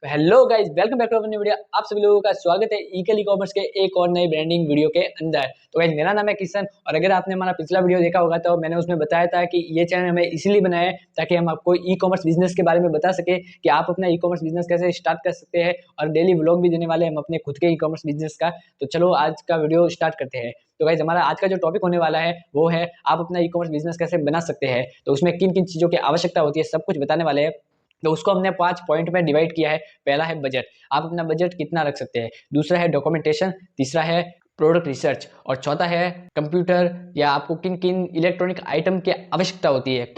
Hello guys, welcome back to अपनी video. आप सभी लोगों का स्वागत है इकल ई कॉमर्स के एक और नई ब्रांडिंग वीडियो के अंदर। तो गाइस, मेरा नाम है किशन और अगर आपने हमारा पिछला वीडियो देखा होगा तो मैंने उसमें बताया था कि ये चैनल हमें इसीलिए बनाया है ताकि हम आपको ई कॉमर्स बिजनेस के बारे में बता सके कि आप अपना ई कॉमर्स बिजनेस कैसे स्टार्ट कर सकते हैं और डेली व्लॉग भी देने वाले हैं हम अपने खुद के ई कॉमर्स बिजनेस का। तो चलो आज का वीडियो स्टार्ट करते हैं। तो गाइस, हमारा आज का जो टॉपिक होने वाला है वो है आप अपना ई कॉमर्स बिजनेस कैसे बना सकते हैं। तो उसमें किन किन चीजों की आवश्यकता होती है सब कुछ बताने वाले हैं। तो उसको हमने 5 पॉइंट में डिवाइड किया है। पहला है बजट, आप अपना बजट कितना रख सकते हैं। दूसरा है डॉक्यूमेंटेशन, तीसरा है प्रोडक्ट रिसर्च और चौथा है कंप्यूटर या आपको किन किन इलेक्ट्रॉनिक आइटम की आवश्यकता होती है।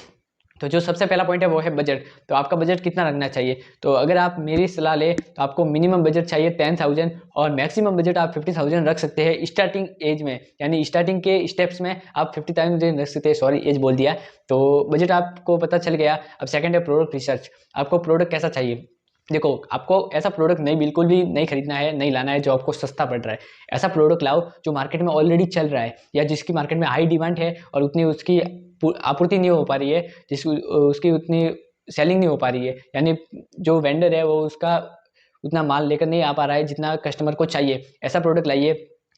तो जो सबसे पहला पॉइंट है वो है बजट। तो आपका बजट कितना रखना चाहिए। तो अगर आप मेरी सलाह ले तो आपको मिनिमम बजट चाहिए 10,000 और मैक्सिमम बजट आप 50,000 रख सकते हैं स्टार्टिंग एज में, यानी स्टार्टिंग के स्टेप्स में आप 50,000 रख सकते हैं। सॉरी, एज बोल दिया। तो बजट आपको पता चल गया। अब सेकंड है प्रोडक्ट रिसर्च। आपको प्रोडक्ट कैसा चाहिए। देखो, आपको ऐसा प्रोडक्ट नहीं, बिल्कुल भी नहीं खरीदना है, नहीं लाना है जो आपको सस्ता पड़ रहा है। ऐसा प्रोडक्ट लाओ जो मार्केट में ऑलरेडी चल रहा है या जिसकी मार्केट में हाई डिमांड है और उतनी उसकी आपूर्ति नहीं हो पा रही है, जिसकी उसकी उतनी सेलिंग नहीं हो पा रही है, यानी जो वेंडर है वो उसका उतना माल लेकर नहीं आ पा रहा है जितना कस्टमर को चाहिए। ऐसा प्रोडक्ट लाइए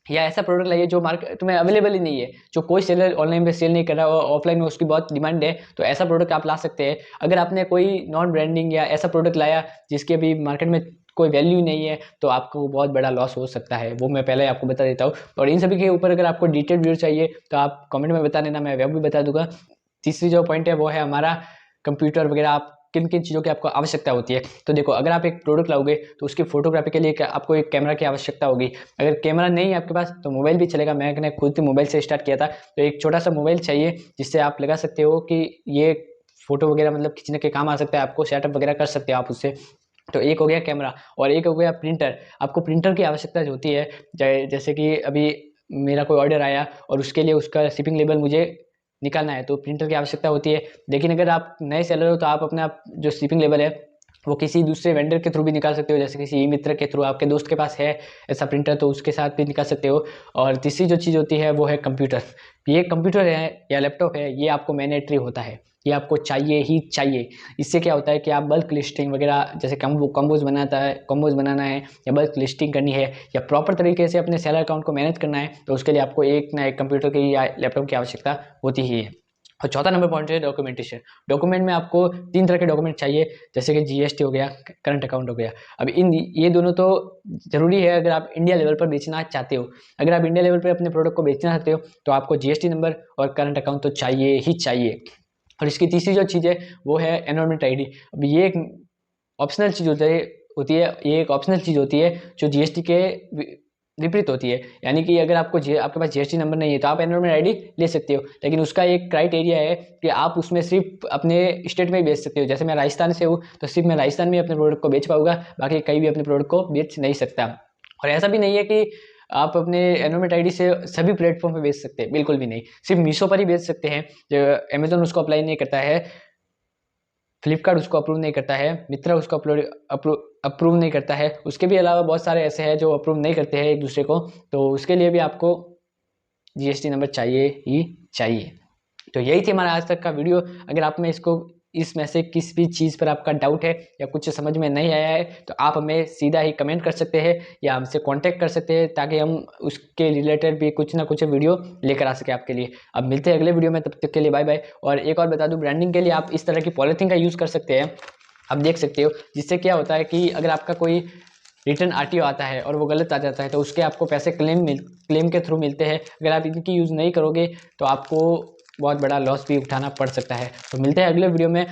या ऐसा प्रोडक्ट लाइए जो मार्केट में अवेलेबल ही नहीं है, जो कोई सेलर ऑनलाइन पे सेल नहीं कर रहा और ऑफलाइन में उसकी बहुत डिमांड है। तो ऐसा प्रोडक्ट आप ला सकते हैं। अगर आपने कोई नॉन ब्रांडिंग या ऐसा प्रोडक्ट लाया जिसकी अभी मार्केट में कोई वैल्यू नहीं है तो आपको बहुत बड़ा लॉस हो सकता है, वो मैं पहले आपको बता देता हूँ। और इन सभी के ऊपर अगर आपको डिटेल वीडियो चाहिए तो आप कमेंट में बता देना, मैं वो भी बता दूंगा। तीसरी जो पॉइंट है वो है हमारा कंप्यूटर वगैरह, आप किन किन चीज़ों की आपको आवश्यकता होती है। तो देखो, अगर आप एक प्रोडक्ट लाओगे तो उसकी फोटोग्राफी के लिए आपको एक कैमरा की आवश्यकता होगी। अगर कैमरा नहीं है आपके पास तो मोबाइल भी चलेगा। मैंने खुद मोबाइल से स्टार्ट किया था। तो एक छोटा सा मोबाइल चाहिए जिससे आप लगा सकते हो कि ये फोटो वगैरह मतलब खींचने के काम आ सकता है, आपको सेटअप वगैरह कर सकते हो आप उससे। तो एक हो गया कैमरा और एक हो गया प्रिंटर। आपको प्रिंटर की आवश्यकता होती है। जैसे कि अभी मेरा कोई ऑर्डर आया और उसके लिए उसका शिपिंग लेबल मुझे निकालना है तो प्रिंटर की आवश्यकता होती है। लेकिन अगर आप नए सेलर हो तो आप अपना जो शिपिंग लेवल है वो किसी दूसरे वेंडर के थ्रू भी निकाल सकते हो, जैसे किसी ई मित्र के थ्रू, आपके दोस्त के पास है ऐसा प्रिंटर तो उसके साथ भी निकाल सकते हो। और तीसरी जो चीज़ होती है वो है कंप्यूटर। ये कंप्यूटर है या लैपटॉप है, ये आपको मैंडेटरी होता है, ये आपको चाहिए ही चाहिए। इससे क्या होता है कि आप बल्क लिस्टिंग वगैरह, जैसे कॉम्बोज बनाना है या बल्क लिस्टिंग करनी है या प्रॉपर तरीके से अपने सेलर अकाउंट को मैनेज करना है तो उसके लिए आपको एक ना एक कंप्यूटर की या लैपटॉप की आवश्यकता होती ही है। और चौथा नंबर पॉइंट है डॉक्यूमेंटेशन। डॉक्यूमेंट में आपको 3 तरह के डॉक्यूमेंट चाहिए, जैसे कि जीएसटी हो गया, करंट अकाउंट हो गया। अब इन ये दोनों तो जरूरी है अगर आप इंडिया लेवल पर बेचना चाहते हो। अगर आप इंडिया लेवल पर अपने प्रोडक्ट को बेचना चाहते हो तो आपको जीएसटी नंबर और करंट अकाउंट तो चाहिए ही चाहिए। और इसकी तीसरी जो चीज़ है वो है एनरोलमेंट आईडी। अब ये एक ऑप्शनल चीज़ होती है, ये एक ऑप्शनल चीज़ होती है जो जीएसटी के विपरीत होती है। यानी कि अगर आपके पास जीएसटी नंबर नहीं है तो आप एनरोलमेंट आईडी ले सकते हो, लेकिन उसका एक क्राइटेरिया है कि आप उसमें सिर्फ अपने स्टेट में ही बेच सकते हो। जैसे मैं राजस्थान से हूँ तो सिर्फ मैं राजस्थान में अपने प्रोडक्ट को बेच पाऊंगा, बाकी कहीं भी अपने प्रोडक्ट को बेच नहीं सकता। और ऐसा भी नहीं है कि आप अपने एनरोलमेंट आईडी से सभी प्लेटफॉर्म पे बेच सकते हैं, बिल्कुल भी नहीं। सिर्फ मीशो पर ही बेच सकते हैं, जो अमेजोन उसको अप्लाई नहीं करता है, फ्लिपकार्ट उसको अप्रूव नहीं करता है, मित्रा उसको अप्रूव नहीं करता है। उसके भी अलावा बहुत सारे ऐसे हैं जो अप्रूव नहीं करते हैं एक दूसरे को, तो उसके लिए भी आपको जीएसटी नंबर चाहिए ही चाहिए। तो यही थी हमारा आज तक का वीडियो। अगर आप में इसमें से किस भी चीज़ पर आपका डाउट है या कुछ समझ में नहीं आया है तो आप हमें सीधा ही कमेंट कर सकते हैं या हमसे कांटेक्ट कर सकते हैं ताकि हम उसके रिलेटेड भी कुछ ना कुछ वीडियो लेकर आ सके आपके लिए। अब मिलते हैं अगले वीडियो में, तब तक के लिए बाय बाय। और एक और बता दूं, ब्रांडिंग के लिए आप इस तरह की पॉलिथीन का यूज़ कर सकते हैं। आप देख सकते हो, जिससे क्या होता है कि अगर आपका कोई रिटर्न आरटीओ आता है और वो गलत आ जाता है तो उसके आपको पैसे क्लेम के थ्रू मिलते हैं। अगर आप इनकी यूज़ नहीं करोगे तो आपको बहुत बड़ा लॉस भी उठाना पड़ सकता है। तो मिलते हैं अगले वीडियो में।